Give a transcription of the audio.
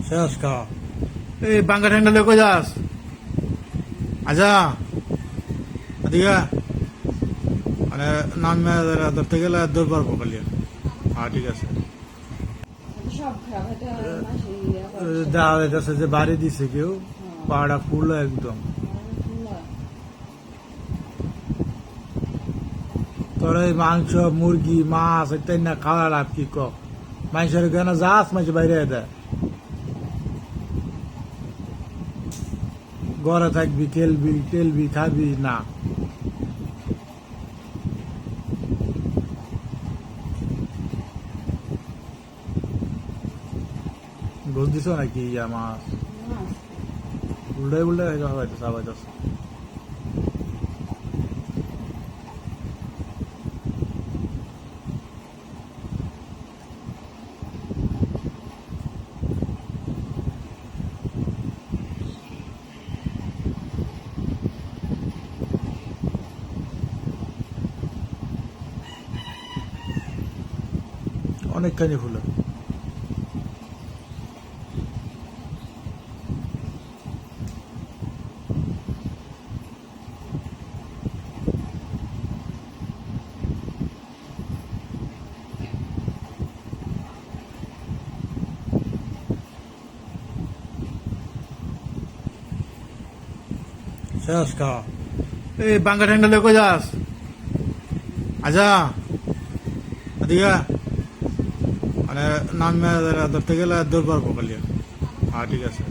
শেষ খাওয়া এই বাঙ্গা ঠ্যাংটা লেগে যাস আচ্ছা এদিকে মানে নামে ধরতে গেলে দৌড় পারবো খালি হ্যাঁ ঠিক আছে দেখা যাচ্ছে যে বাড়ি দিছে কেউ পাহাড়া ফুল একদম তোর এই মাংস মুরগি মাছ এটাই না খাওয়া লাভ কি কক মানুষের কেন যাস মাছ বাইরে দেয় ঘরে থাকবি খেলবি খাবি না ঘুষ দিছ নাকি ইয়া মাছ উল্টাই হয়তো হয়তো অনেকখানি ফুলে শেষ খাওয়া এই বাঙ্গা ঠ্যাংটা লেগে যাস আচ্ছা এদিকে মানে নামে ধরতে গেলে দৌড় পারবো খালি হ্যাঁ ঠিক আছে